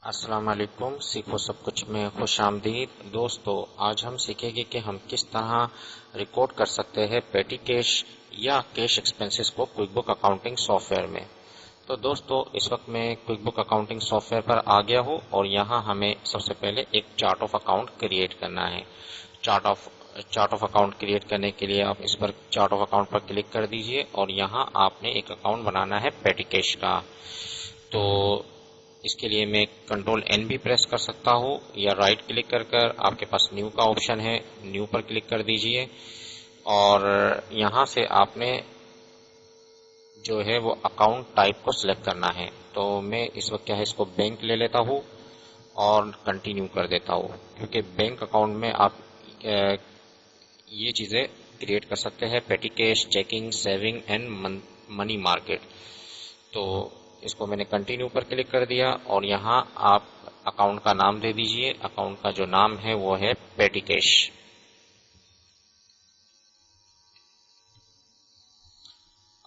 السلام علیکم، سیکھو سب کچھ میں خوش آمدید دوستو۔ آج ہم سیکھیں گے کہ ہم کس طرح ریکارڈ کر سکتے ہیں پیٹی کیش یا کیش ایکسپنسز کو کوئک بک اکاؤنٹنگ سافٹ ویئر میں۔ تو دوستو اس وقت میں کوئک بک اکاؤنٹنگ سافٹ ویئر پر آ گیا ہوں اور یہاں ہمیں سب سے پہلے ایک چارٹ آف اکاؤنٹ کریٹ کرنا ہے۔ چارٹ آف اکاؤنٹ کریٹ کرنے کے لیے آپ اس پر چارٹ آف اکاؤنٹ پر کلک کر دیجئے اور یہاں آپ نے ایک اکاؤنٹ بنانا ہے پیٹی کیش کا۔ تو اس کے لیے میں کنٹرول این بھی پریس کر سکتا ہوں یا رائٹ کلک کر کر آپ کے پاس نیو کا آپشن ہے، نیو پر کلک کر دیجئے اور یہاں سے آپ نے جو ہے وہ اکاؤنٹ ٹائپ کو سلیکٹ کرنا ہے۔ تو میں اس وقت کیا ہے اس کو بینک لے لیتا ہوں اور کنٹینیو کر دیتا ہوں، کیونکہ بینک اکاؤنٹ میں آپ یہ چیزیں کریٹ کر سکتے ہیں: petty cash, checking, saving and money market. تو اس کو میں نے کنٹینیو پر کلک کر دیا اور یہاں آپ اکاؤنٹ کا نام دے دیجئے۔ اکاؤنٹ کا جو نام ہے وہ ہے پیٹی کیش۔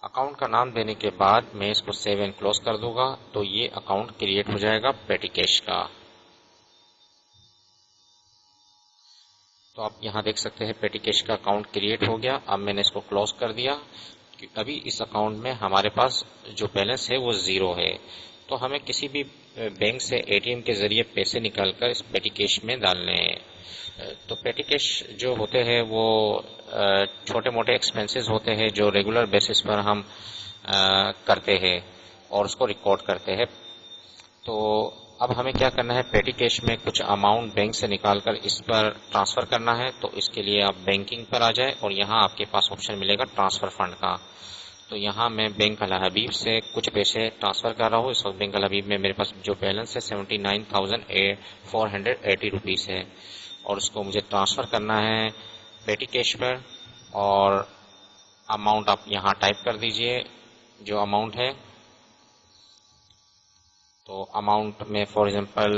اکاؤنٹ کا نام دینے کے بعد میں اس کو سیو اینڈ کلوز کر دوں گا تو یہ اکاؤنٹ کریٹ ہو جائے گا پیٹی کیش کا۔ تو آپ یہاں دیکھ سکتے ہیں پیٹی کیش کا اکاؤنٹ کریٹ ہو گیا۔ اب میں نے اس کو کلوز کر دیا۔ ابھی اس اکاؤنٹ میں ہمارے پاس جو بیلنس ہے وہ 0 ہے، تو ہمیں کسی بھی بینک سے اے ٹی ایم کے ذریعے پیسے نکال کر اس پیٹی کیش میں ڈالنے ہیں۔ تو پیٹی کیش جو ہوتے ہیں وہ چھوٹے موٹے ایکسپنسز ہوتے ہیں جو ریگولر بیسس پر ہم کرتے ہیں اور اس کو ریکارڈ کرتے ہیں۔ تو اب ہمیں کیا کرنا ہے، پیٹی کیش میں کچھ اماؤنٹ بینک سے نکال کر اس پر ٹرانسفر کرنا ہے۔ تو اس کے لیے آپ بینکنگ پر آ جائیں اور یہاں آپ کے پاس آپشن ملے گا ٹرانسفر فنڈ کا۔ تو یہاں میں بینک الحبیب سے کچھ پیسے ٹرانسفر کر رہا ہوں۔ اس وقت بینک الحبیب میں میرے پاس جو بیلنس ہے 79,480 روپیز ہے اور اس کو مجھے ٹرانسفر کرنا ہے پیٹی کیش پر، اور اماؤنٹ آپ یہاں ٹائپ کر دیجئے جو اماؤنٹ ہے۔ تو اماؤنٹ میں فار ایگزامپل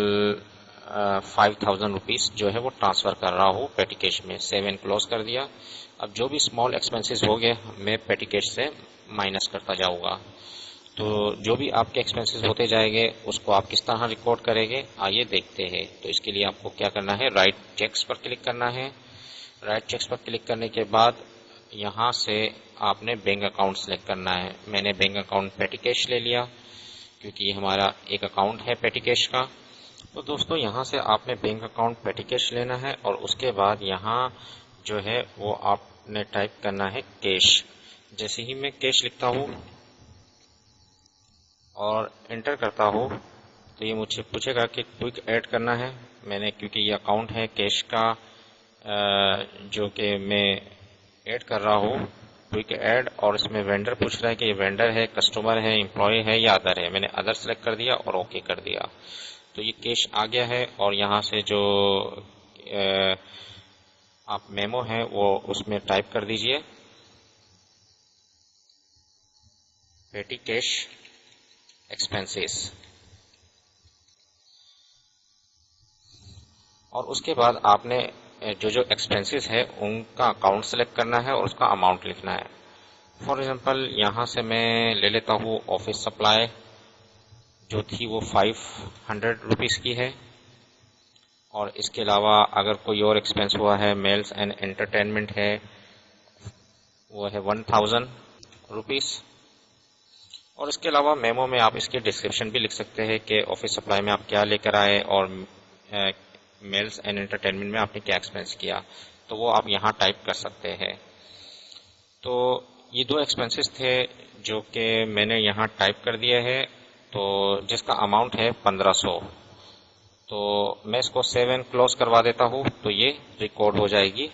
5,000 روپیز جو ہے وہ ٹرانسفر کر رہا ہوں پیٹی کیش میں۔ سیو اینڈ کلوز کر دیا۔ اب جو بھی اسمال ایکسپنسز ہو گئے میں پیٹی کیش سے مائنس کرتا جاؤں گا۔ تو جو بھی آپ کے ایکسپنسز ہوتے جائیں گے اس کو آپ کس طرح ریکارڈ کریں گے آئیے دیکھتے ہیں۔ تو اس کے لیے آپ کو کیا کرنا ہے، رائٹ چیکس پر کلک کرنا ہے۔ رائٹ چیکس پر کلک کرنے کے بعد یہاں سے آپ نے بینک اکاؤنٹ سلیکٹ کرنا ہے۔ میں نے بینک اکاؤنٹ پیٹی کیش لے لیا کیونکہ یہ ہمارا ایک اکاؤنٹ ہے پیٹی کیش کا۔ تو دوستو یہاں سے آپ نے بینک اکاؤنٹ پیٹی کیش لینا ہے اور اس کے بعد یہاں جو ہے وہ آپ نے ٹائپ کرنا ہے کیش۔ جیسے ہی میں کیش لکھتا ہوں اور انٹر کرتا ہوں تو یہ مجھ سے پوچھے گا کہ کوئک ایڈ کرنا ہے۔ میں نے کیونکہ یہ اکاؤنٹ ہے کیش کا جو کہ میں ایڈ کر رہا ہوں کوئک ایڈ، اور اس میں وینڈر پوچھ رہا ہے کہ یہ وینڈر ہے، کسٹمر ہے، امپلائی ہے یا ادر ہے۔ میں نے ادر سلیکٹ کر دیا اور اوکے کر دیا۔ تو یہ کیش آ گیا ہے اور یہاں سے جو آپ میمو ہے وہ اس میں ٹائپ کر دیجئے پیٹی کیش ایکسپنسز، اور اس کے بعد آپ نے جو ایکسپنسز ہے ان کا اکاؤنٹ سلیکٹ کرنا ہے اور اس کا اماؤنٹ لکھنا ہے۔ فار ایگزامپل یہاں سے میں لے لیتا ہوں آفس سپلائی جو تھی وہ 500 روپیز کی ہے، اور اس کے علاوہ اگر کوئی اور ایکسپنس ہوا ہے میلز اینڈ انٹرٹینمنٹ ہے وہ ہے 1000 روپیز، اور اس کے علاوہ میمو میں آپ اس کی ڈسکرپشن بھی لکھ سکتے ہیں کہ آفس سپلائی میں آپ کیا لے کر آئے اور میلز اینڈ انٹرٹینمنٹ میں آپ نے کیا ایکسپنس کیا، تو وہ آپ یہاں ٹائپ کر سکتے ہیں۔ تو یہ دو ایکسپنسز تھے جو کہ میں نے یہاں ٹائپ کر دیا ہے، تو جس کا اماؤنٹ ہے 1500۔ تو میں اس کو سیو اینڈ کلوز کروا دیتا ہوں تو یہ ریکارڈ ہو جائے گی،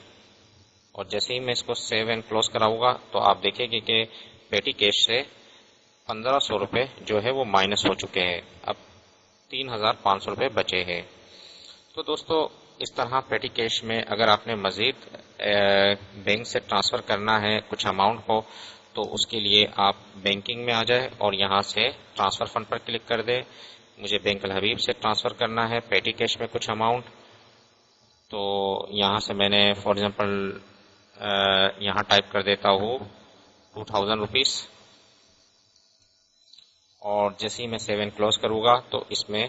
اور جیسے ہی میں اس کو سیو اینڈ کلوز کراؤں گا تو آپ دیکھیں گے کہ پیٹی کیش سے 1500 روپے جو ہے وہ مائنس ہو چکے ہیں، اب 3500 روپے بچے ہیں۔ تو دوستو اس طرح پیٹی کیش میں اگر آپ نے مزید بینک سے ٹرانسفر کرنا ہے کچھ اماؤنٹ کو تو اس کے لیے آپ بینکنگ میں آ جائے اور یہاں سے ٹرانسفر فنڈ پر کلک کر دے۔ مجھے بینک الحبیب سے ٹرانسفر کرنا ہے پیٹی کیش میں کچھ اماؤنٹ، تو یہاں سے میں نے فار ایگزامپل یہاں ٹائپ کر دیتا ہوں 2000 روپیز، اور جیسے ہی میں سیو اینڈ کلوز کروں گا تو اس میں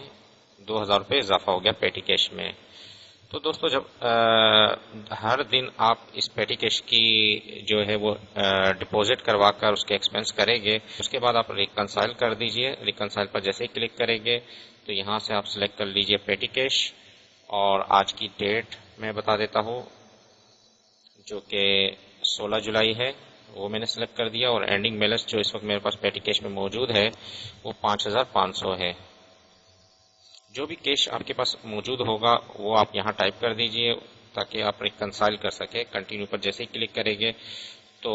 2000 روپے اضافہ ہو گیا پیٹی کیش میں۔ تو دوستو جب ہر دن آپ اس پیٹی کیش کی جو ہے وہ ڈپوزٹ کروا کر اس کے ایکسپینس کریں گے، اس کے بعد آپ ریکنسائل کر دیجئے۔ ریکنسائل پر جیسے ہی کلک کریں گے تو یہاں سے آپ سلیکٹ کر لیجئے پیٹی کیش، اور آج کی ڈیٹ میں بتا دیتا ہوں جو کہ 16 جولائی ہے، وہ میں نے سلیکٹ کر دیا، اور اینڈنگ بیلنس جو اس وقت میرے پاس پیٹی کیش میں موجود ہے وہ 5500 ہے۔ جو بھی کیش آپ کے پاس موجود ہوگا وہ آپ یہاں ٹائپ کر دیجئے تاکہ آپ ریکنسائل کر سکے۔ کنٹینیو پر جیسے ہی کلک کریں گے تو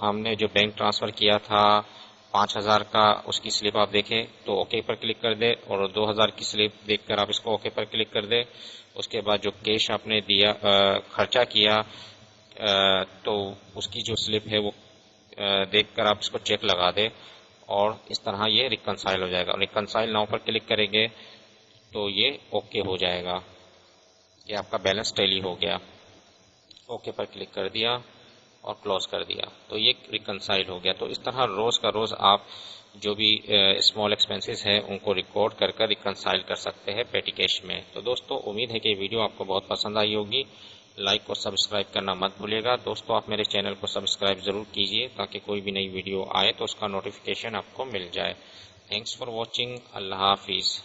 ہم نے جو بینک ٹرانسفر کیا تھا 5000 کا، اس کی سلپ آپ دیکھیں تو اوکے پر کلک کر دے، اور 2000 کی سلپ دیکھ کر آپ اس کو اوکے پر کلک کر دے۔ اس کے بعد جو کیش آپ نے دیا خرچہ کیا تو اس کی جو سلپ ہے وہ دیکھ کر آپ اس کو چیک لگا دے، اور اس طرح یہ ریکنسائل ہو جائے گا۔ ریکنسائل ناؤ پر کلک کریں گے تو یہ اوکے ہو جائے گا کہ آپ کا بیلنس ٹیلی ہو گیا۔ اوکے پر کلک کر دیا اور کلوز کر دیا تو یہ ریکنسائل ہو گیا۔ تو اس طرح روز کا روز آپ جو بھی اسمال ایکسپینسز ہیں ان کو ریکارڈ کر کر ریکنسائل کر سکتے ہیں پیٹی کیش میں۔ تو دوستو امید ہے کہ یہ ویڈیو آپ کو بہت پسند آئی ہوگی۔ لائک اور سبسکرائب کرنا مت بھولیے گا۔ دوستو آپ میرے چینل کو سبسکرائب ضرور کیجئے تاکہ کوئی بھی نئی ویڈیو آئے تو اس کا نوٹیفیکیشن آپ کو مل جائے۔ Thanks for watching. اللہ حافظ۔